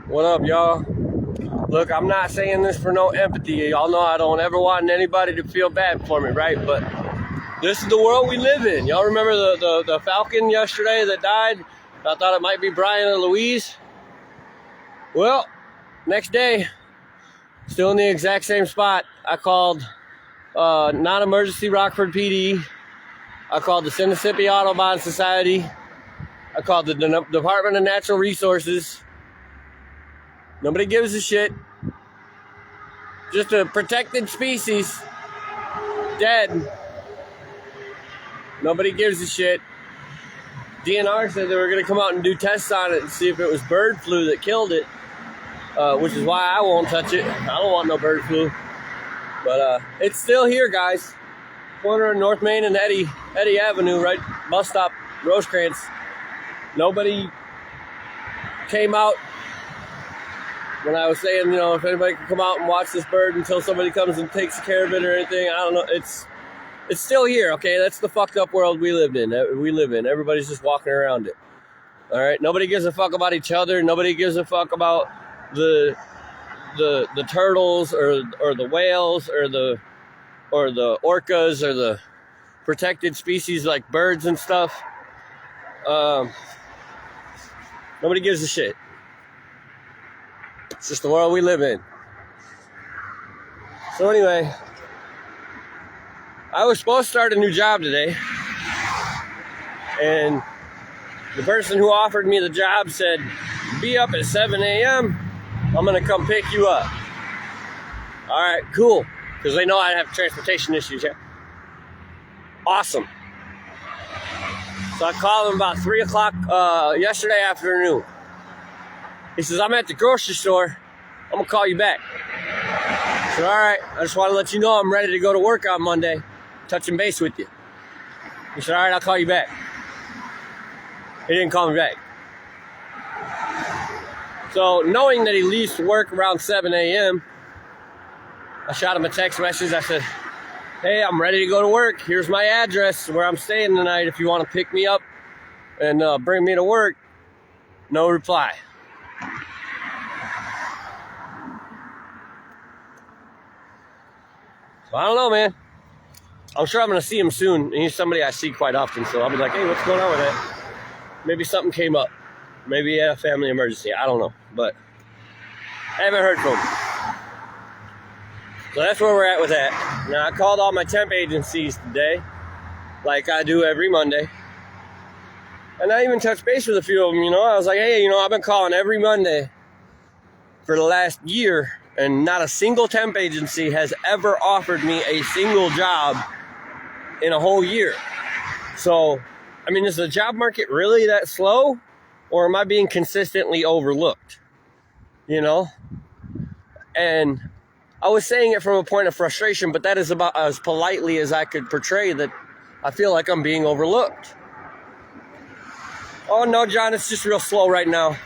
What up, y'all? Look, I'm not saying this for no empathy. Y'all know I don't ever want anybody to feel bad for me, right? But this is the world we live in. Y'all remember the Falcon yesterday that died? I thought it might be Brian or Louise. Well, next day, still in the exact same spot. I called non-emergency Rockford PD. I called the Mississippi Audubon Society. I called the Department of Natural Resources. Nobody gives a shit. Just a protected species. Dead. Nobody gives a shit. DNR said they were going to come out and do tests on it and see if it was bird flu that killed it. Which is why I won't touch it. I don't want no bird flu. But it's still here, guys. Corner of North Main and Eddy Avenue, right? Bus stop, Rosecrans. Nobody came out when I was saying, if anybody could come out and watch this bird until somebody comes and takes care of it or anything. I don't know. It's still here, okay? That's the fucked up world we live in. Everybody's just walking around it. All right? Nobody gives a fuck about each other. Nobody gives a fuck about the turtles or the whales or the orcas or the protected species like birds and stuff. Nobody gives a shit. It's just the world we live in. So anyway, I was supposed to start a new job today, and the person who offered me the job said, be up at 7 a.m. I'm going to come pick you up. All right, cool. Because they know I have transportation issues, yeah. Awesome. So I called him about 3 o'clock yesterday afternoon. He says, I'm at the grocery store. I'm going to call you back. I said, all right. I just want to let you know I'm ready to go to work on Monday. Touching base with you. He said, all right, I'll call you back. He didn't call me back. So knowing that he leaves to work around 7 a.m., I shot him a text message. I said, hey, I'm ready to go to work. Here's my address where I'm staying tonight if you want to pick me up and bring me to work. No reply. So I don't know, man. I'm sure I'm going to see him soon. He's somebody I see quite often, so I'll be like, hey, what's going on with that? Maybe something came up. Maybe he had a family emergency. I don't know, but I haven't heard from him. So that's where we're at with that. Now, I called all my temp agencies today, like I do every Monday. And I even touched base with a few of them, I was like, hey, I've been calling every Monday for the last year, and not a single temp agency has ever offered me a single job in a whole year. So, is the job market really that slow? Or am I being consistently overlooked? And I was saying it from a point of frustration, but that is about as politely as I could portray that I feel like I'm being overlooked. Oh, no, John, it's just real slow right now.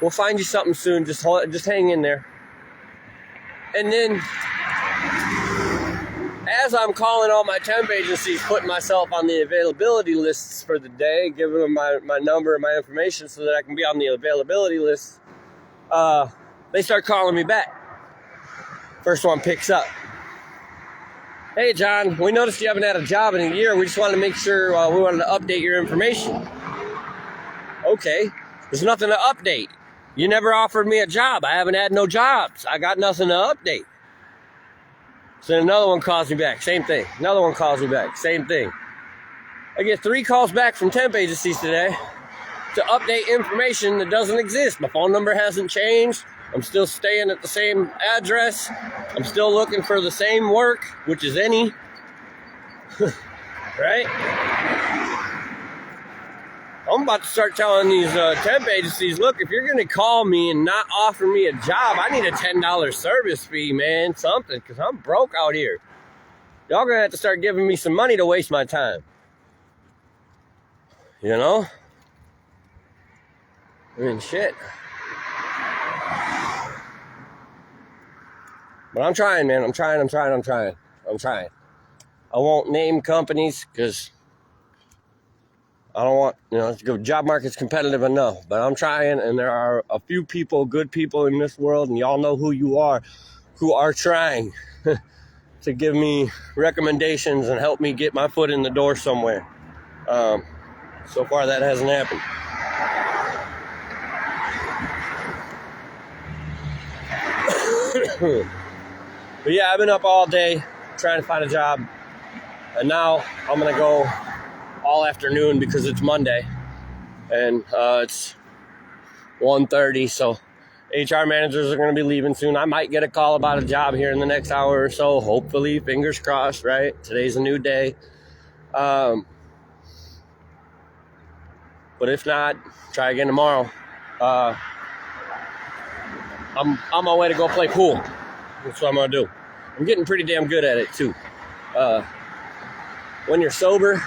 We'll find you something soon. Just hang in there. And then, as I'm calling all my temp agencies, putting myself on the availability lists for the day, giving them my number and my information so that I can be on the availability list, they start calling me back. First one picks up. Hey, John, we noticed you haven't had a job in a year. We just wanted to make sure we wanted to update your information. Okay, there's nothing to update. You never offered me a job. I haven't had no jobs. I got nothing to update. So then another one calls me back. Same thing. Another one calls me back. Same thing. I get 3 calls back from temp agencies today to update information that doesn't exist. My phone number hasn't changed. I'm still staying at the same address. I'm still looking for the same work, which is any. Right? I'm about to start telling these temp agencies, look, if you're going to call me and not offer me a job, I need a $10 service fee, man, something, because I'm broke out here. Y'all going to have to start giving me some money to waste my time. Shit. But I'm trying, man. I'm trying. I won't name companies because I don't want, the job market's competitive enough, but I'm trying, and there are a few people, good people in this world, and y'all know who you are, who are trying to give me recommendations and help me get my foot in the door somewhere. So far, that hasn't happened. But yeah, I've been up all day trying to find a job, and now I'm gonna go all afternoon because it's Monday, and it's 1:30, so HR managers are gonna be leaving soon. I might get a call about a job here in the next hour or so, hopefully, fingers crossed, right? Today's a new day. But if not, try again tomorrow. I'm on my way to go play pool. That's what I'm gonna do. I'm getting pretty damn good at it too. When you're sober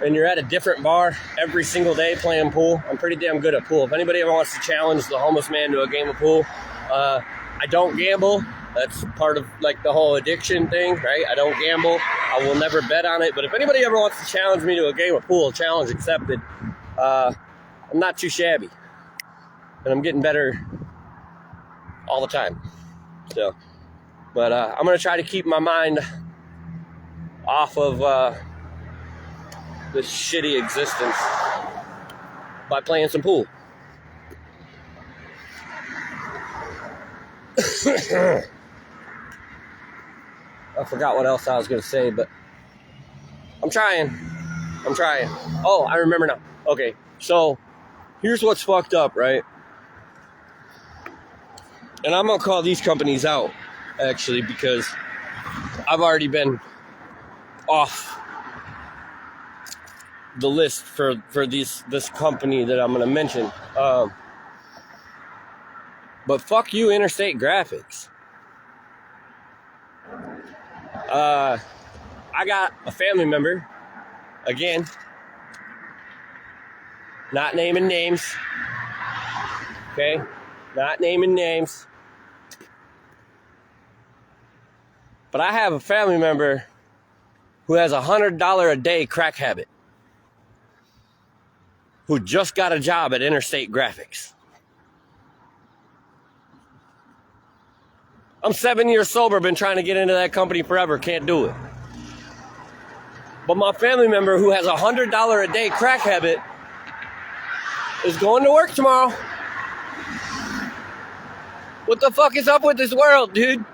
and you're at a different bar every single day playing pool, I'm pretty damn good at pool. If anybody ever wants to challenge the homeless man to a game of pool, I don't gamble. That's part of like the whole addiction thing, right? I don't gamble. I will never bet on it. But if anybody ever wants to challenge me to a game of pool, challenge accepted. I'm not too shabby, and I'm getting better all the time. So, but I'm gonna try to keep my mind off of this shitty existence by playing some pool. I forgot what else I was gonna say, but I'm trying. Oh, I remember now. Okay, so here's what's fucked up, right? And I'm gonna call these companies out, actually, because I've already been off the list for this company that I'm gonna mention. But fuck you, Interstate Graphics. I got a family member, again, not naming names, okay? Not naming names. But I have a family member who has a $100 a day crack habit, who just got a job at Interstate Graphics. I'm 7 years sober, been trying to get into that company forever, can't do it. But my family member who has a $100 a day crack habit is going to work tomorrow. What the fuck is up with this world, dude?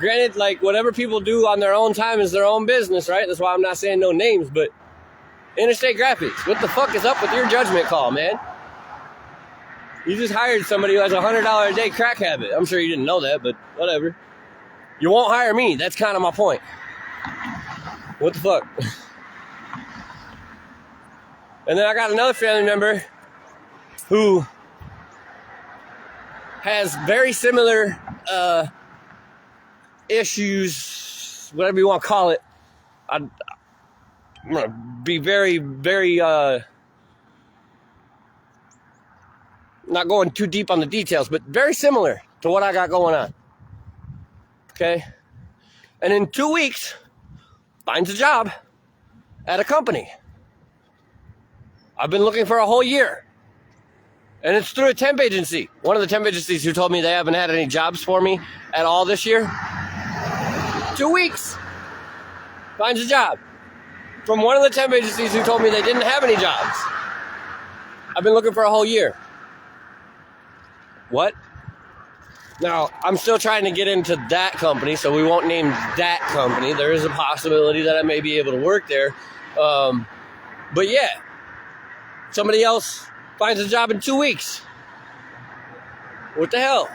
Granted, like, whatever people do on their own time is their own business, right? That's why I'm not saying no names, but Interstate Graphics, what the fuck is up with your judgment call, man? You just hired somebody who has a $100 a day crack habit. I'm sure you didn't know that, but whatever. You won't hire me. That's kind of my point. What the fuck? And then I got another family member who has very similar issues, whatever you want to call it. I'm going to be very, very, not going too deep on the details, but very similar to what I got going on. Okay? And in 2 weeks, finds a job at a company. I've been looking for a whole year. And it's through a temp agency. One of the temp agencies who told me they haven't had any jobs for me at all this year. 2 weeks. Finds a job. From one of the temp agencies who told me they didn't have any jobs. I've been looking for a whole year. What? Now, I'm still trying to get into that company, so we won't name that company. There is a possibility that I may be able to work there. But yeah, somebody else finds a job in 2 weeks. What the hell?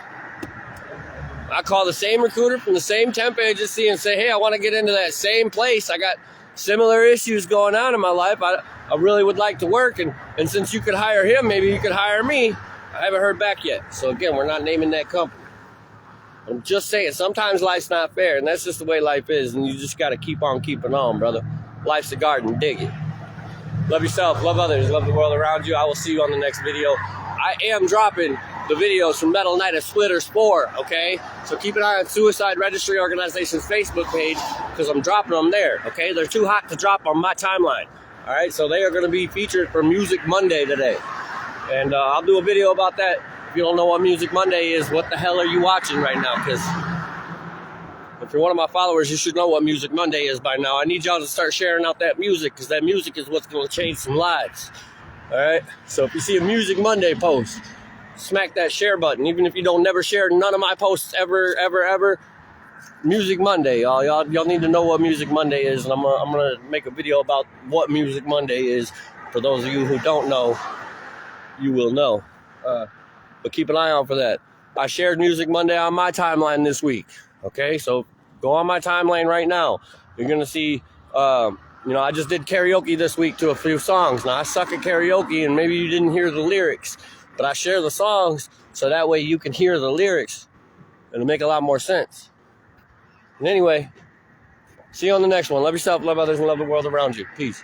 I call the same recruiter from the same temp agency and say, hey, I want to get into that same place. I got similar issues going on in my life. I really would like to work. And since you could hire him, maybe you could hire me. I haven't heard back yet. So again, we're not naming that company. I'm just saying, sometimes life's not fair. And that's just the way life is. And you just got to keep on keeping on, brother. Life's a garden. Dig it. Love yourself. Love others. Love the world around you. I will see you on the next video. I am dropping the videos from Metal Knight of Splitters 4, okay? So keep an eye on Suicide Registry Organization's Facebook page. because I'm dropping them there, okay? They're too hot to drop on my timeline, all right? So they are going to be featured for Music Monday today. And I'll do a video about that. If you don't know what Music Monday is, what the hell are you watching right now? Because if you're one of my followers, you should know what Music Monday is by now. I need y'all to start sharing out that music, because that music is what's going to change some lives, all right? So if you see a Music Monday post, smack that share button. Even if you don't never share none of my posts ever, Music Monday, y'all need to know what Music Monday is, and I'm gonna make a video about what Music Monday is. For those of you who don't know, you will know. But keep an eye out for that. I shared Music Monday on my timeline this week. Okay, so go on my timeline right now. You're gonna see. I just did karaoke this week to a few songs. Now I suck at karaoke, and maybe you didn't hear the lyrics. But I share the songs so that way you can hear the lyrics. It'll make a lot more sense. And anyway, see you on the next one. Love yourself, love others, and love the world around you. Peace.